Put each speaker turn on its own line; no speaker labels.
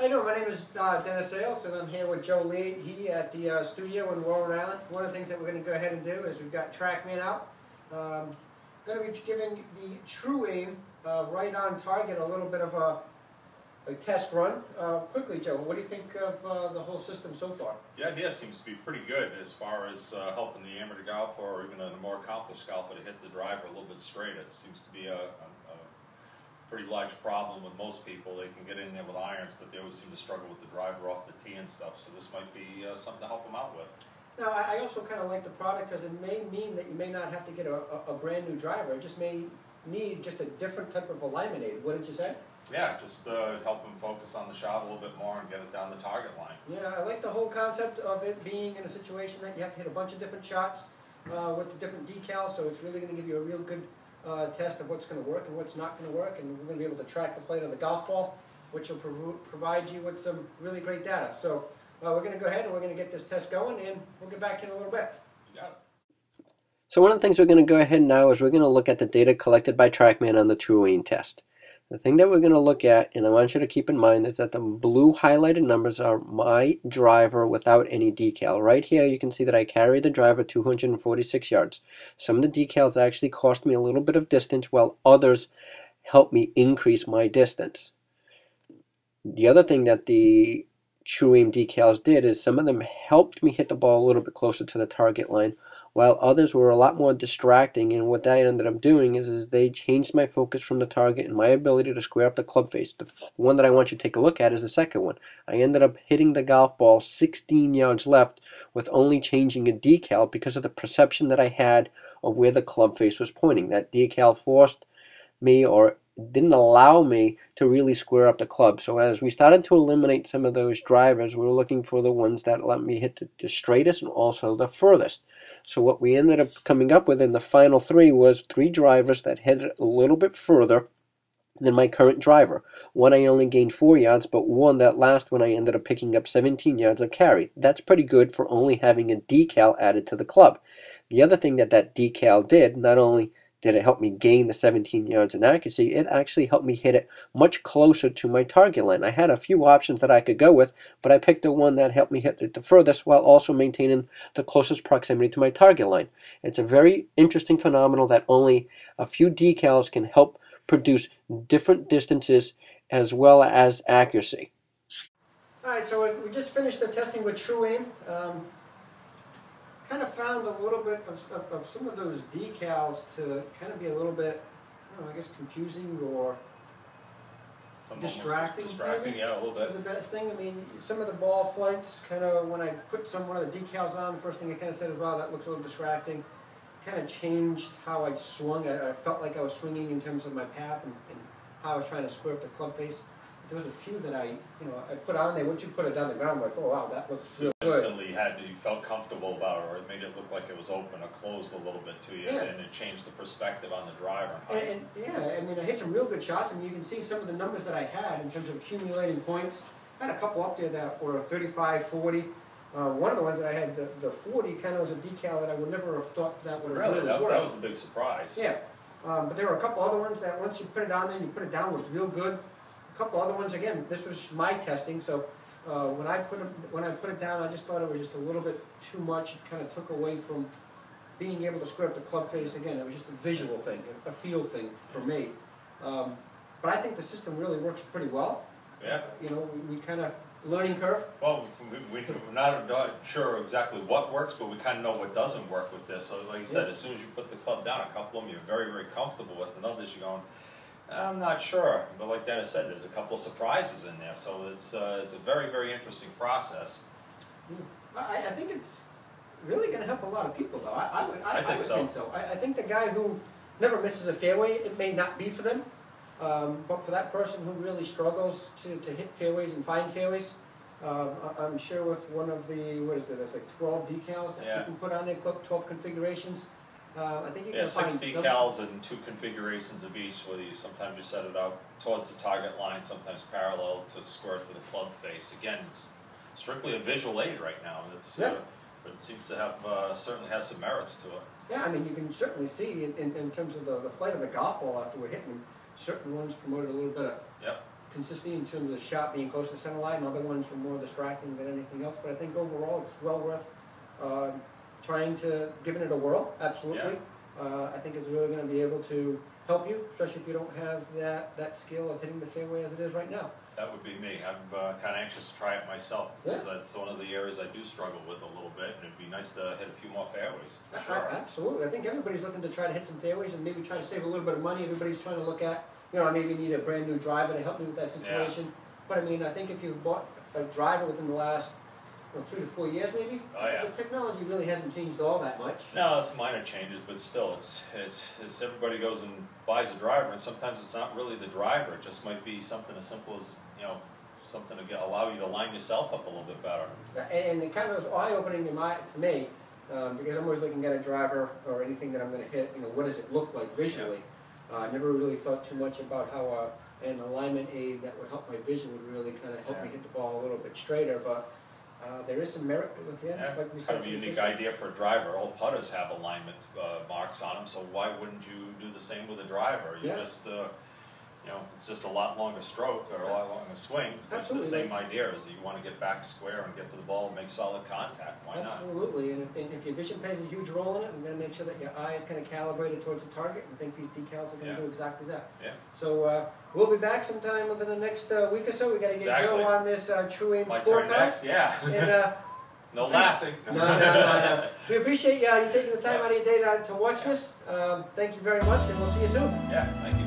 How you doing? My name is Dennis Sales, and I'm here with Joe Leahy at the studio in Rhode Island. One of the things that we're going to go ahead and do is we've got TrackMan out. Going to be giving the True Aim right on target a little bit of a test run. Quickly, Joe, what do you think of the whole system so far?
The idea seems to be pretty good as far as helping the amateur golfer or even a more accomplished golfer to hit the driver a little bit straight. It seems to be a pretty large problem with most people. They can get in there with irons, but they always seem to struggle with the driver off the tee and stuff. So this might be something to help them out with.
Now, I also kind of like the product because it may mean that you may not have to get a brand new driver. It just may need just a different type of alignment aid. What did you say?
Yeah, just help them focus on the shot a little bit more and get it down the target line.
Yeah, I like the whole concept of it being in a situation that you have to hit a bunch of different shots with the different decals, so it's really going to give you a real good test of what's going to work and what's not going to work, and we're going to be able to track the flight of the golf ball, which will provide you with some really great data. So we're going to go ahead and we're going to get this test going, and we'll get back in a little bit.
You got it.
So one of the things we're going to go ahead now is we're going to look at the data collected by TrackMan on the True Aim test. The thing that we're going to look at, and I want you to keep in mind, is that the blue highlighted numbers are my driver without any decal. Right here you can see that I carried the driver 246 yards. Some of the decals actually cost me a little bit of distance, while others helped me increase my distance. The other thing that the True Aim decals did is some of them helped me hit the ball a little bit closer to the target line, while others were a lot more distracting, and what that ended up doing is they changed my focus from the target and my ability to square up the club face. The one that I want you to take a look at is the second one. I ended up hitting the golf ball 16 yards left with only changing a decal because of the perception that I had of where the club face was pointing. That decal forced me, or didn't allow me, to really square up the club. So as we started to eliminate some of those drivers, we were looking for the ones that let me hit the straightest and also the furthest. So what we ended up coming up with in the final three was 3 drivers that hit it a little bit further than my current driver. One I only gained 4 yards, but one, that last one, I ended up picking up 17 yards of carry. That's pretty good for only having a decal added to the club. The other thing that decal did, not only did it help me gain the 17 yards in accuracy, it actually helped me hit it much closer to my target line. I had a few options that I could go with, but I picked the one that helped me hit it the furthest while also maintaining the closest proximity to my target line. It's a very interesting phenomenon that only a few decals can help produce different distances as well as accuracy.
Alright, so we just finished the testing with True Aim. Kind of found a little bit of some of those decals to kind of be a little bit, I don't know, I guess confusing or distracting.
Distracting, yeah, a little bit.
Is the best thing. I mean, some of the ball flights, kind of when I put one of the decals on, the first thing I kind of said is, wow, that looks a little distracting. Kind of changed how I swung. I felt like I was swinging in terms of my path and how I was trying to square up the club face. There was a few that I put on there. Once you put it down the ground, I'm like, oh wow, that was real good.
Instantly you felt comfortable about it, or it made it look like it was open or closed a little bit to you,
yeah.
And it changed the perspective on the driver.
And yeah, I mean, I hit some real good shots. I mean, you can see some of the numbers that I had in terms of accumulating points. I had a couple up there that were 35, 40. One of the ones that I had, the 40, kind of was a decal that I would never have thought that would have really worked.
That was a big surprise.
Yeah, but there were a couple other ones that once you put it on there and you put it down, looked real good. A couple other ones, again, this was my testing, so when I put it down, I just thought it was just a little bit too much. It kind of took away from being able to square up the club face. Again, it was just a visual thing, a feel thing for me. But I think the system really works pretty well.
Yeah.
You know, we kind of learning curve.
Well, we're not sure exactly what works, but we kind of know what doesn't work with this. So like I said, as soon as you put the club down, a couple of them you're very, very comfortable with, and others you're going, I'm not sure, but like Dennis said, there's a couple of surprises in there, so it's a very, very interesting process.
I think it's really going to help a lot of people, though. I would think so. I think the guy who never misses a fairway, it may not be for them, but for that person who really struggles to hit fairways and find fairways, I'm sure with one of the, what is there, there's like 12 decals that you can put on there, 12 configurations. I think you can find
6 decals and 2 configurations of each, whether you sometimes you set it out towards the target line, sometimes parallel to square to the club face. Again, it's strictly a visual aid right now. It's, but it seems to have certainly has some merits to it.
Yeah, I mean, you can certainly see in terms of the flight of the golf ball after we're hitting, certain ones promoted a little bit of consistency in terms of the shot being close to the center line. Other ones were more distracting than anything else. But I think overall it's well worth trying to giving it a whirl. Absolutely. Yeah. I think it's really going to be able to help you, especially if you don't have that skill of hitting the fairway as it is right now.
That would be me. I'm kind of anxious to try it myself, because that's one of the areas I do struggle with a little bit, and it'd be nice to hit a few more fairways. For sure.
Absolutely. I think everybody's looking to try to hit some fairways and maybe try to save a little bit of money. Everybody's trying to look at, you know, I maybe need a brand new driver to help me with that situation. Yeah. But I mean, I think if you've bought a driver within the last 3 to 4 years maybe, the technology really hasn't changed all that much.
No, it's minor changes, but still, it's everybody goes and buys a driver, and sometimes it's not really the driver. It just might be something as simple as, you know, something to allow you to line yourself up a little bit better.
And it kind of was eye-opening to me, because I'm always looking at a driver or anything that I'm going to hit, you know, what does it look like visually? I never really thought too much about how an alignment aid that would help my vision would really kind of help me hit the ball a little bit straighter, but there is some merit to look at, like we said.
Kind of a unique idea for a driver. All putters have alignment marks on them, so why wouldn't you do the same with a driver? You just, you know, it's just a lot longer stroke or a lot longer swing. It's the same idea as you want to get back square and get to the ball and make solid contact. Why not?
Absolutely, and if your vision plays a huge role in it, you're going to make sure that your eye is kind of calibrated towards the target, and I think these decals are going to do exactly that.
Yeah.
So we'll be back sometime within the next week or so. We got to get Joe on this True Aim scorecard.
Next, and, no laughing.
No. We appreciate you taking the time out of your day to watch this. Thank you very much, and we'll see you soon.
Yeah, thank you.